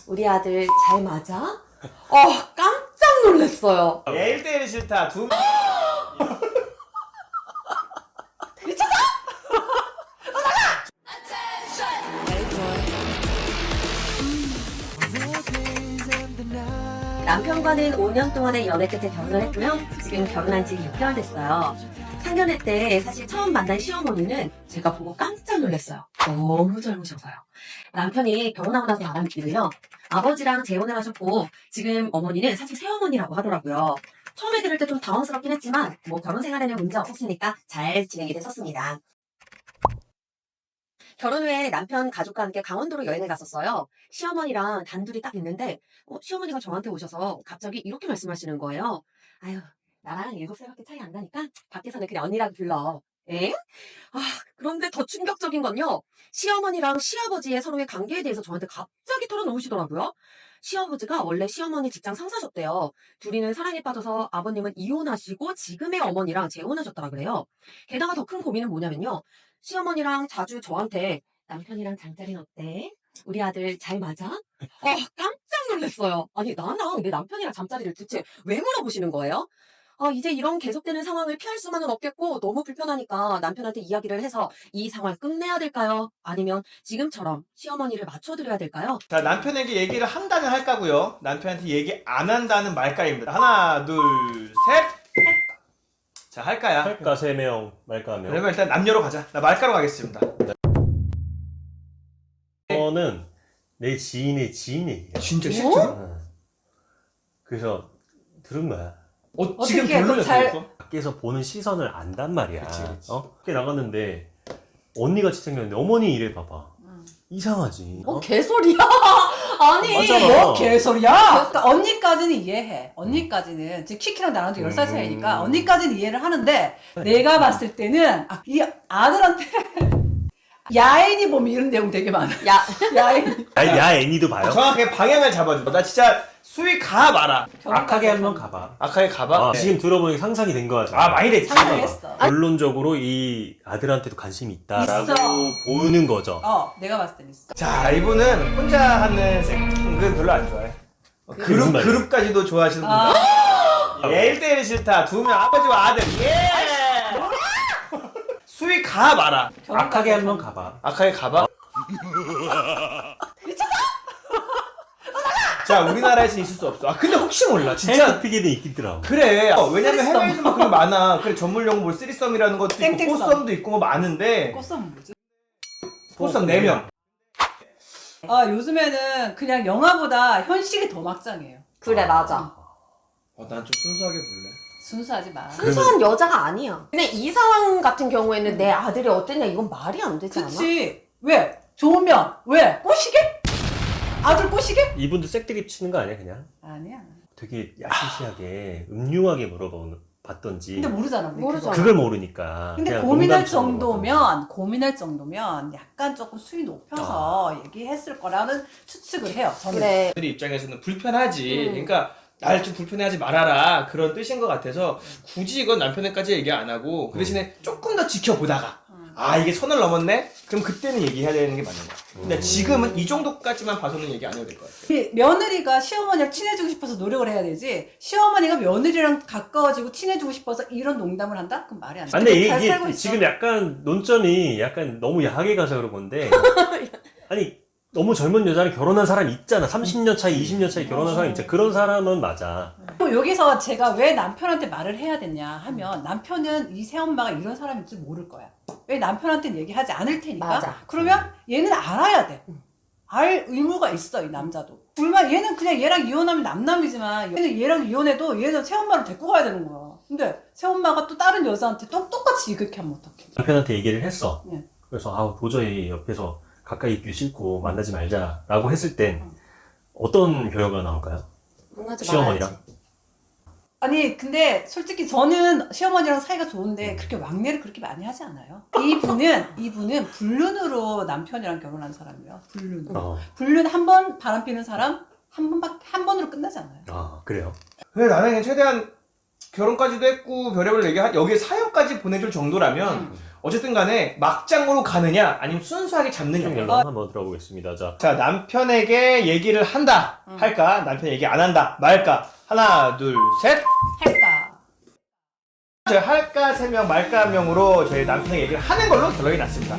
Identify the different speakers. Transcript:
Speaker 1: 우리 아들 잘 맞아? 깜짝 놀랐어요.
Speaker 2: 1대1이 싫다. 두 명.
Speaker 1: 미쳤어? 남편과는 5년 동안의 연애 끝에 결혼을 했고요. 지금 결혼한 지 6개월 됐어요. 상견례 때 사실 처음 만난 시어머니는 제가 보고 깜짝 놀랐어요. 너무 젊으셔서요. 남편이 결혼하고 나서 알아듣기로요. 아버지랑 재혼을 하셨고 지금 어머니는 사실 새어머니라고 하더라고요. 처음에 들을 때 좀 당황스럽긴 했지만 뭐 결혼 생활에는 문제 없었으니까 잘 진행이 됐었습니다. 결혼 후에 남편 가족과 함께 강원도로 여행을 갔었어요. 시어머니랑 단둘이 딱 있는데 시어머니가 저한테 오셔서 갑자기 이렇게 말씀하시는 거예요. 아유, 나랑 7살밖에 차이 안 나니까 밖에서는 그냥 언니라고 불러. 엥? 그런데 더 충격적인 건요. 시어머니랑 시아버지의 서로의 관계에 대해서 저한테 갑자기 털어놓으시더라고요. 시아버지가 원래 시어머니 직장 상사셨대요. 둘이는 사랑에 빠져서 아버님은 이혼하시고 지금의 어머니랑 재혼하셨더라 그래요. 게다가 더 큰 고민은 뭐냐면요. 시어머니랑 자주 저한테 남편이랑 잠자리는 어때? 우리 아들 잘 맞아? 깜짝 놀랐어요. 아니 나랑 내 남편이랑 잠자리를 대체 왜 물어보시는 거예요? 이제 이런 계속되는 상황을 피할 수만은 없겠고 너무 불편하니까 남편한테 이야기를 해서 이 상황 끝내야 될까요? 아니면 지금처럼 시어머니를 맞춰드려야 될까요?
Speaker 2: 자, 남편에게 얘기를 한다는 할까고요? 남편한테 얘기 안 한다는 말까입니다. 하나, 둘, 셋. 자, 할까야?
Speaker 3: 할까 3명 말까 하면
Speaker 2: 그러면 일단 남녀로 가자. 나 말까로 가겠습니다.
Speaker 3: 이거는 내 지인의 지인 얘기야.
Speaker 2: 진짜
Speaker 1: 뭐?
Speaker 2: 실제로?
Speaker 3: 어. 그래서 들은 거야.
Speaker 2: 지금
Speaker 4: 어떻게
Speaker 2: 별로냐
Speaker 4: 잘-
Speaker 2: 벌써?
Speaker 3: 밖에서 보는 시선을 안단 말이야.
Speaker 2: 그치, 그치.
Speaker 3: 밖에 나갔는데 언니같이 생겼는데 어머니 이래 봐봐. 이상하지.
Speaker 1: 개소리야. 아니.
Speaker 3: 맞아.
Speaker 4: 뭐 개소리야? 그러니까 언니까지는 이해해. 언니까지는 지금 키키랑 나랑도 10살 차이니까 언니까지는 이해를 하는데 내가 봤을 때는 이 아들한테 야인이 보면 이런 내용 되게 많아.
Speaker 1: 야,
Speaker 4: 야인.
Speaker 3: 야 애니도 봐요.
Speaker 2: 정확하게 방향을 잡아줘. 나 진짜 수위 가 마라.
Speaker 3: 악하게 한번 가봐.
Speaker 2: 악하게 가봐. 네.
Speaker 3: 지금 들어보니 상상이 된 거 같아.
Speaker 2: 많이 됐지.
Speaker 4: 상상했어.
Speaker 3: 결론적으로 이 아들한테도 관심이 있다라고
Speaker 4: 있어.
Speaker 3: 보는 거죠.
Speaker 4: 내가 봤을 때는 있어.
Speaker 2: 자, 이분은 혼자 하는 섹스는 별로 안 좋아해.
Speaker 3: 무슨 말이야?
Speaker 2: 그룹까지도 좋아하시는 분이다. 1대1이 싫다. 두 명 아버지와 아들. 예! 수위 가 마라.
Speaker 3: 악하게 한번 가봐.
Speaker 2: 악하게 가봐. 자, 우리나라에서 있을 수 없어. 근데 혹시 몰라. 진짜.
Speaker 3: 헬스피기는 있더라고.
Speaker 2: 그래. 왜냐면
Speaker 4: 쓰리썸.
Speaker 2: 해외에서 막 그런 거 많아. 그래, 전문 용어 뭐 쓰리썸이라는 것도 있고,
Speaker 4: 땡땡썸.
Speaker 2: 포썸도 있고 뭐 많은데.
Speaker 4: 꽃선 뭐지?
Speaker 2: 포썸 4명.
Speaker 4: 요즘에는 그냥 영화보다 현실이 더 막장이에요.
Speaker 1: 그래 맞아.
Speaker 2: 난 좀 순수하게 볼래.
Speaker 4: 순수하지 마.
Speaker 1: 순수한 여자가 아니야. 근데 이 상황 같은 경우에는 내 아들이 어땠냐 이건 말이 안 되지 않아?
Speaker 4: 그치. 왜? 좋으면 왜? 꼬시게? 아들 꼬시게?
Speaker 3: 이분도 색드립 치는 거 아니야 그냥?
Speaker 4: 아니야.
Speaker 3: 되게 야시시하게 음흉하게 물어봤던지
Speaker 4: 근데 모르잖아. 우리
Speaker 1: 모르잖아.
Speaker 4: 그거.
Speaker 3: 그걸 모르니까
Speaker 4: 근데
Speaker 3: 그냥
Speaker 4: 고민할
Speaker 3: 농담처럼
Speaker 4: 정도면 약간 조금 수위 높여서 얘기했을 거라는 추측을 해요. 저는.
Speaker 1: 그래.
Speaker 2: 들이 입장에서는 불편하지. 그러니까 날 좀 불편해하지 말아라. 그런 뜻인 것 같아서 굳이 이건 남편에까지 얘기 안 하고 그 대신에 조금 더 지켜보다가 이게 선을 넘었네? 그럼 그때는 얘기해야 되는 게 맞는 거야. 근데 지금은 이 정도까지만 봐서는 얘기 안 해도 될 것 같아.
Speaker 4: 이 며느리가 시어머니랑 친해지고 싶어서 노력을 해야 되지 시어머니가 며느리랑 가까워지고 친해지고 싶어서 이런 농담을 한다? 그럼 말이 안 돼.
Speaker 3: 근데
Speaker 4: 잘 살고
Speaker 3: 이게
Speaker 4: 있어.
Speaker 3: 지금 약간 논점이 약간 너무 야하게 가서 그런 건데 아니 너무 젊은 여자는 결혼한 사람이 있잖아. 30년 차이, 20년 차이 결혼한 사람이 있잖아. 그런 사람은 맞아.
Speaker 4: 또 여기서 제가 왜 남편한테 말을 해야 됐냐 하면 남편은 이 새엄마가 이런 사람인 줄 모를 거야. 왜 남편한테는 얘기하지 않을 테니까.
Speaker 1: 맞아.
Speaker 4: 그러면 얘는 알아야 돼. 알 의무가 있어 이 남자도. 불만 얘는 그냥 얘랑 이혼하면 남남이지만 얘는 얘랑 이혼해도 얘는 새엄마를 데리고 가야 되는 거야. 근데 새엄마가 또 다른 여자한테 또 똑같이 이렇게 하면 어떡해.
Speaker 3: 남편한테 얘기를 했어.
Speaker 4: 네.
Speaker 3: 그래서 도저히 옆에서 가까이 있기 싫고 만나지 말자라고 했을 땐 어떤 결과가 나올까요?
Speaker 1: 만나지
Speaker 3: 시어머니랑?
Speaker 1: 말아야지.
Speaker 4: 아니 근데 솔직히 저는 시어머니랑 사이가 좋은데 그렇게 왕래를 그렇게 많이 하지 않아요. 이분은 불륜으로 남편이랑 결혼한 사람이에요. 불륜. 불륜 한 번 바람 피는 사람 한 번으로 끝나지 않아요.
Speaker 3: 그래요?
Speaker 2: 그래, 나는 최대한 결혼까지도 했고 별의별 얘기 여기에 사연까지 보내줄 정도라면 어쨌든 간에 막장으로 가느냐 아니면 순수하게 잡느냐.
Speaker 3: 결론 한번 들어보겠습니다.
Speaker 2: 자, 남편에게 얘기를 한다 할까? 남편 얘기 안 한다 말까? 하나, 둘, 셋.
Speaker 4: 할까?
Speaker 2: 저희 할까 3명 말까 1명으로 저희 남편에게 얘기를 하는 걸로 결론이 났습니다.